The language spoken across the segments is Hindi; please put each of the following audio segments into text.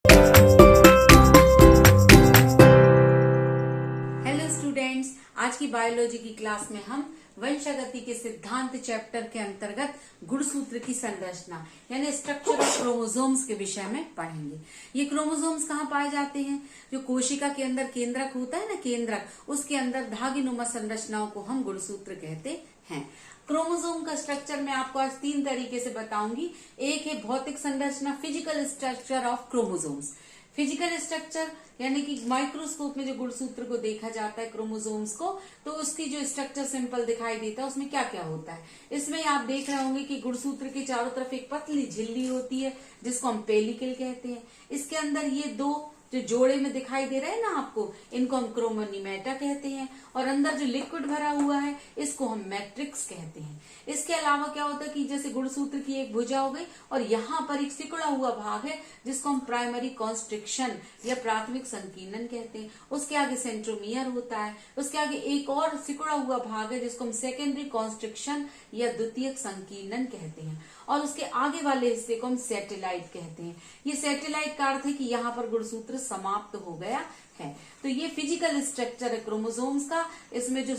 हेलो स्टूडेंट्स, आज की बायोलॉजी की क्लास में हम वंशागति के सिद्धांत चैप्टर के अंतर्गत गुणसूत्र की संरचना यानी स्ट्रक्चर ऑफ क्रोमोसोम्स के विषय में पढ़ेंगे। ये क्रोमोसोम्स कहाँ पाए जाते हैं? जो कोशिका के अंदर केंद्रक होता है ना, केंद्रक, उसके अंदर धागेनुमा संरचनाओं को हम गुणसूत्र कहते हैं। क्रोमोसोम का स्ट्रक्चर मैं आपको आज 3 तरीके से बताऊंगी। एक है भौतिक संरचना, physical structure of chromosomes. Physical structure यानी कि माइक्रोस्कोप में जो गुणसूत्र को देखा जाता है क्रोमोसोम्स को, तो उसकी जो स्ट्रक्चर सिंपल दिखाई देता है, उसमें क्या क्या होता है। इसमें आप देख रहे होंगे कि गुणसूत्र के चारों तरफ एक पतली झिल्ली होती है जिसको हम पेलिकल कहते हैं। इसके अंदर ये दो जो जोड़े में दिखाई दे रहे हैं ना आपको, इनको हम क्रोमोनीमेटा कहते हैं। और अंदर जो लिक्विड भरा हुआ है इसको हम मैट्रिक्स कहते हैं। इसके अलावा क्या होता है कि जैसे गुणसूत्र की एक भुजा हो गई और यहाँ पर एक सिकुड़ा हुआ भाग है जिसको हम प्राइमरी कॉन्स्ट्रिक्शन या प्राथमिक संकीर्णन कहते हैं। उसके आगे सेंट्रोमियर होता है। उसके आगे एक और सिकुड़ा हुआ भाग है जिसको हम सेकेंडरी कॉन्स्ट्रिक्शन या द्वितीयक संकीर्णन कहते हैं। और उसके आगे वाले हिस्से को हम सैटेलाइट कहते हैं। ये सैटेलाइट का अर्थ है कि यहाँ पर गुणसूत्र समाप्त हो गया है। तो ये फिजिकल स्ट्रक्चर है क्रोमोसोम्स का। इसमें जो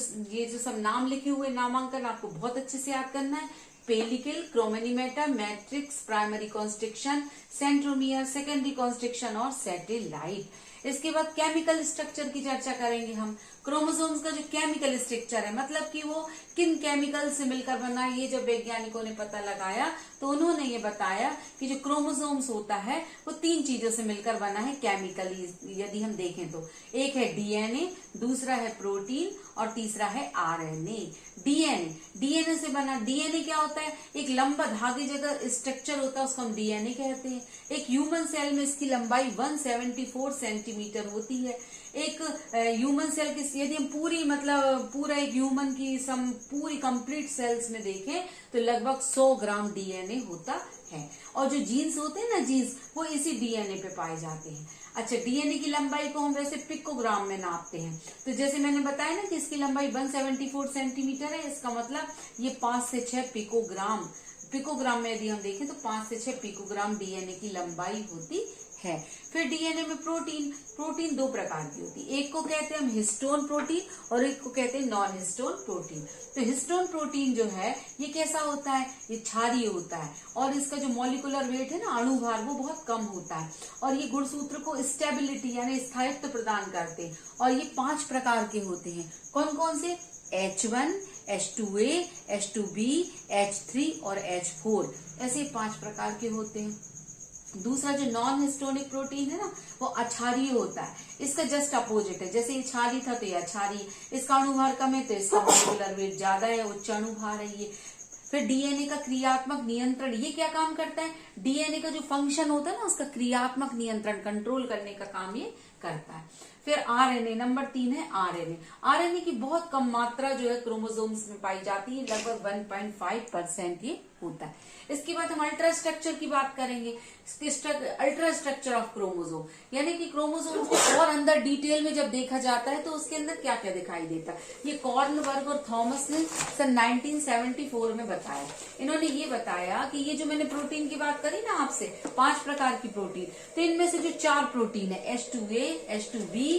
सब नाम लिखे हुए, नामांकन आपको बहुत अच्छे से याद करना है। Pellicle, chromonemata, matrix, primary constriction, centromere, secondary constriction और सैटेलाइट। इसके बाद केमिकल स्ट्रक्चर की चर्चा करेंगे हम। क्रोमोसोम्स का जो केमिकल स्ट्रक्चर है, मतलब कि वो किन केमिकल से मिलकर बना, ये जब वैज्ञानिकों ने पता लगाया तो उन्होंने ये बताया कि जो क्रोमोसोम्स होता है वो 3 चीजों से मिलकर बना है केमिकली। यदि हम देखें तो एक है डीएनए, दूसरा है प्रोटीन और तीसरा है आरएनए। डीएनए से बना। डीएनए क्या होता है? एक लंबा धागे जगह स्ट्रक्चर होता है, उसको हम डीएनए कहते हैं। एक ह्यूमन सेल में इसकी लंबाई 174 सेंटीमीटर होती है। एक ह्यूमन सेल की यदि हम पूरा एक ह्यूमन की पूरी कंप्लीट सेल्स में देखें तो लगभग 100 ग्राम डीएनए होता है। और जो जीन्स होते हैं ना, जीन्स, वो इसी डीएनए पे पाए जाते हैं। अच्छा, डीएनए की लंबाई को हम वैसे पिकोग्राम में नापते हैं। तो जैसे मैंने बताया ना कि इसकी लंबाई 174 सेंटीमीटर है, इसका मतलब ये 5 से 6 पिकोग्राम में यदि हम देखें तो 5 से 6 पिकोग्राम डीएनए की लंबाई होती है। फिर डीएनए में प्रोटीन 2 प्रकार की होती है। एक को कहते हैं हम हिस्टोन प्रोटीन और एक को कहते हैं नॉन हिस्टोन प्रोटीन। तो हिस्टोन प्रोटीन जो है ये कैसा होता है? ये क्षारीय होता है और इसका जो मॉलिक्यूलर वेट है ना, अणुभार, वो बहुत कम होता है। और ये गुणसूत्र को स्टेबिलिटी यानी स्थायित्व प्रदान करते हैं। और ये 5 प्रकार के होते हैं। कौन कौन से? H1, H2A, H2B, H3 और H4, ऐसे 5 प्रकार के होते हैं। दूसरा जो नॉन हिस्टोनिक प्रोटीन है ना, वो अक्षारीय होता है। इसका जस्ट अपोजिट है। जैसे ये क्षारीय था तो ये अक्षारीय, इसका अणुभार कम है तो इसका मॉलिक्यूलर वेट ज्यादा है, उच्च अणुभार है ये। फिर डीएनए का क्रियात्मक नियंत्रण, ये क्या काम करता है? डीएनए का जो फंक्शन होता है ना, उसका क्रियात्मक नियंत्रण, कंट्रोल करने का काम ये करता है। फिर आरएनए, नंबर 3 है आरएनए। आरएनए की बहुत कम मात्रा जो है क्रोमोसोम्स में पाई जाती है, लगभग 1.5% ये होता है। इसके बाद हम अल्ट्रा स्ट्रक्चर की बात करेंगे। अल्ट्रा स्ट्रक्चर ऑफ क्रोमोसोम यानी कि क्रोमोसोम को और अंदर डिटेल में जब देखा जाता है तो उसके अंदर क्या क्या दिखाई देता है, ये कॉर्नबर्ग और थॉमस ने सन 1974 में बताया। इन्होंने ये बताया कि ये जो मैंने प्रोटीन की बात करी ना आपसे, 5 प्रकार की प्रोटीन, तो इनमें से जो 4 प्रोटीन है, H2A, H2B,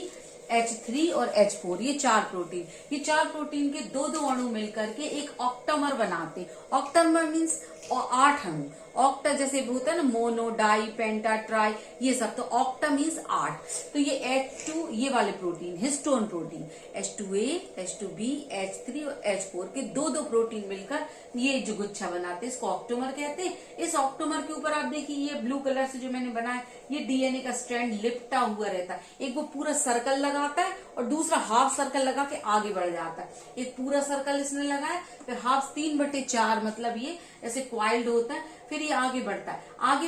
H3 और H4, ये 4 प्रोटीन के 2-2 अणु मिलकर के एक ऑक्टामर बनाते। ऑक्टामर मीन्स 8 अणु। ऑक्टा जैसे होता है ना, मोनो, डाई, पेंटा, ट्राई, ये सब, तो ऑक्टा मीन्स 8। तो ये H2, ये वाले protein histone protein, H2A, H2B, H3 और H4 के 2-2 प्रोटीन मिलकर ये जो गुच्छा बनाते हैं, इसको ऑक्टोमर कहते हैं। इस ऑक्टोमर के ऊपर आप देखिए ये ब्लू कलर से जो मैंने बनाया, ये डीएनए का स्ट्रैंड लिपटा हुआ रहता है। एक वो पूरा सर्कल लगाता है और दूसरा हाफ सर्कल लगा के आगे बढ़ जाता है। एक पूरा सर्कल इसने लगाया, फिर हाफ 3/4, मतलब ये ऐसे क्वाइल्ड होता है। फिर ये आगे बढ़ता है। आगे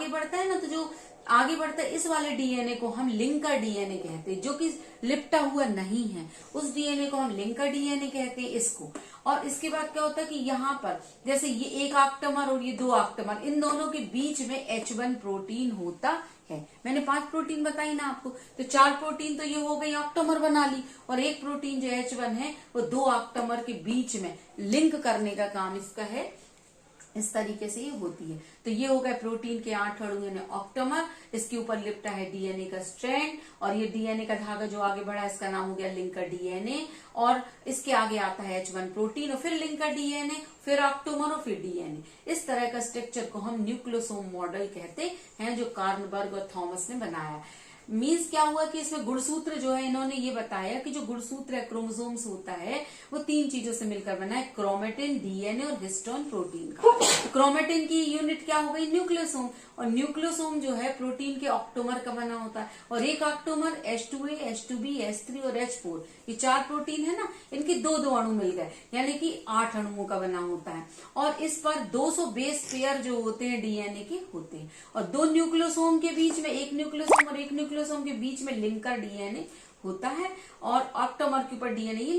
बढ़ता है ना, तो जो आगे बढ़ता है इस वाले डीएनए को हम लिंकर डीएनए कहते हैं, जो कि लिपटा हुआ नहीं है, उस डीएनए को हम लिंकर डीएनए कहते हैं इसको। और इसके बाद क्या होता है कि यहाँ पर जैसे ये एक ऑक्टामर और ये 2 ऑक्टामर, इन दोनों के बीच में H1 प्रोटीन होता है। मैंने 5 प्रोटीन बताई ना आपको, तो 4 प्रोटीन तो ये हो गई, ऑक्टामर बना ली, और एक प्रोटीन जो H1 है वो 2 ऑक्टामर के बीच में लिंक करने का काम इसका है इस तरीके से ये होती है। तो ये हो गए प्रोटीन के 8 अणु यानी ऑक्टोमर, इसके ऊपर लिपटा है डीएनए का स्ट्रैंड, और ये डीएनए का धागा जो आगे बढ़ा है इसका नाम हो गया लिंकर डीएनए, और इसके आगे आता है H1 प्रोटीन और फिर लिंकर डीएनए, फिर ऑक्टोमर और फिर डीएनए। इस तरह का स्ट्रक्चर को हम न्यूक्लियोसोम मॉडल कहते हैं, जो कार्नबर्ग और थॉमस ने बनाया। मीन्स क्या हुआ कि इसमें गुणसूत्र जो है, इन्होंने ये बताया कि जो गुणसूत्र है क्रोमोसोम्स होता है वो 3 चीजों से मिलकर बना है, क्रोमेटिन, डीएनए और हिस्टोन प्रोटीन का। तो क्रोमेटिन की यूनिट क्या हो गई, न्यूक्लियोसोम, और न्यूक्लियोसोम जो है प्रोटीन के ऑक्टोमर का बना होता है, और एक ऑक्टोमर H2A, H2B, H3 और H4, ये 4 प्रोटीन है ना, इनके 2-2 अणु मिल गए, यानी कि 8 अणुओं का बना होता है। और इस पर 200 बेस पेयर जो होते हैं डीएनए के होते हैं, और 2 न्यूक्लियोसोम के बीच में, एक न्यूक्लियोसोम और एक न्यूक्लियोसोम के बीच में लिंकर डीएनए होता है, और ऑक्टोमर के ऊपर डीएनए ये